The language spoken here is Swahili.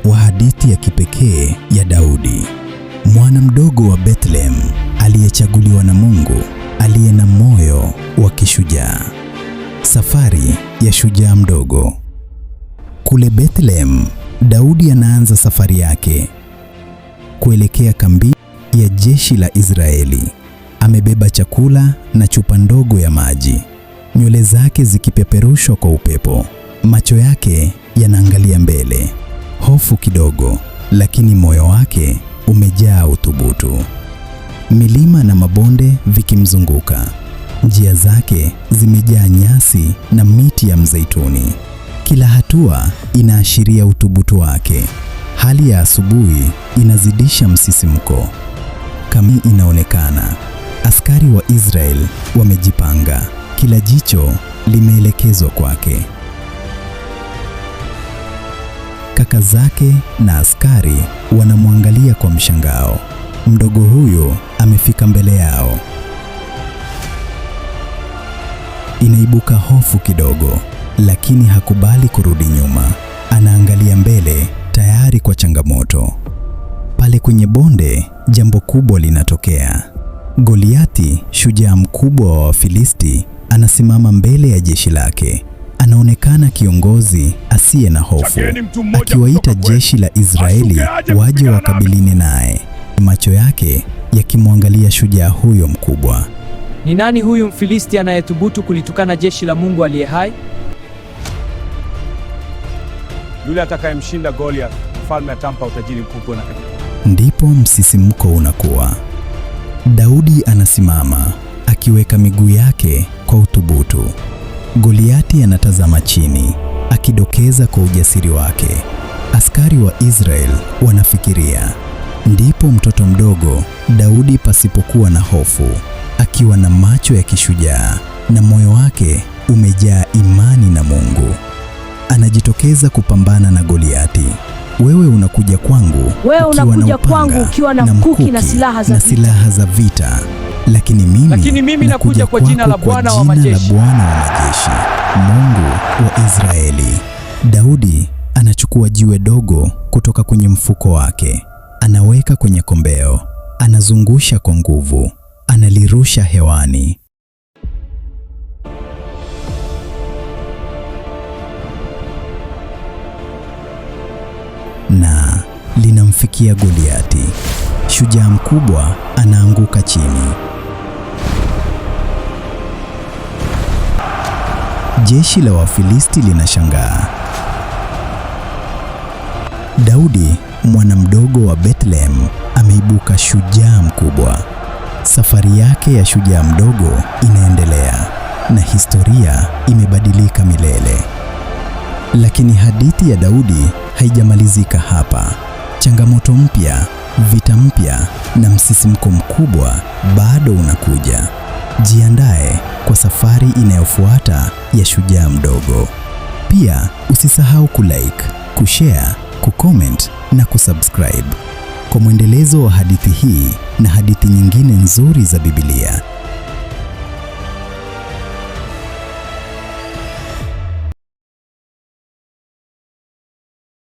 wa hadithi ya kipekee ya Daudi, mwana mdogo wa Bethlehem aliyechaguliwa na Mungu, aliye na moyo wa kishujaa. Safari ya shujaa mdogo. Kule Bethlehem, Daudi anaanza safari yake kuelekea kambi ya jeshi la Israeli. Amebeba chakula na chupa ndogo ya maji, nywele zake zikipeperushwa kwa upepo. Macho yake yanaangalia mbele, hofu kidogo, lakini moyo wake umejaa uthubutu. Milima na mabonde vikimzunguka, njia zake zimejaa nyasi na miti ya mzeituni. Kila hatua inaashiria uthubutu wake. Hali ya asubuhi inazidisha msisimko. Kambi inaonekana. Askari wa Israel wamejipanga, kila jicho limeelekezwa kwake. Kaka zake na askari wanamwangalia kwa mshangao. Mdogo huyo amefika mbele yao. Inaibuka hofu kidogo, lakini hakubali kurudi nyuma. Anaangalia mbele, tayari kwa changamoto. Pale kwenye bonde, jambo kubwa linatokea. Goliathi, shujaa mkubwa wa Wafilisti, anasimama mbele ya jeshi lake. Anaonekana kiongozi asiye na hofu, akiwaita jeshi la Israeli waje wakabiline naye, macho yake yakimwangalia shujaa huyo mkubwa. Ni nani huyu Mfilisti anayethubutu kulitukana jeshi la Mungu aliye hai? Yule atakayemshinda Goliath, mfalme atampa utajiri mkubwa na Ndipo msisimko unakuwa. Daudi anasimama akiweka miguu yake kwa uthubutu. Goliathi anatazama chini, akidokeza kwa ujasiri wake. Askari wa Israel wanafikiria. Ndipo mtoto mdogo Daudi, pasipokuwa na hofu, akiwa na macho ya kishujaa na moyo wake umejaa imani na Mungu, anajitokeza kupambana na Goliathi. Wewe unakuja kwangu ukiwa na mkuki na silaha za vita, lakini mimi nakuja kwa jina la Bwana wa majeshi, Mungu wa Israeli. Daudi anachukua jiwe dogo kutoka kwenye mfuko wake, anaweka kwenye kombeo, anazungusha kwa nguvu, analirusha hewani. Na linamfikia Goliathi. Shujaa mkubwa anaanguka chini. Jeshi la Wafilisti linashangaa. Daudi, mwana mdogo wa Bethlehem, ameibuka shujaa mkubwa. Safari yake ya shujaa mdogo inaendelea na historia imebadilika milele. Lakini hadithi ya Daudi haijamalizika hapa. Changamoto mpya, vita mpya na msisimko mkubwa bado unakuja. Jiandae kwa safari inayofuata ya shujaa mdogo. Pia usisahau kulike, kushare, kucomment na kusubscribe kwa mwendelezo wa hadithi hii na hadithi nyingine nzuri za Biblia.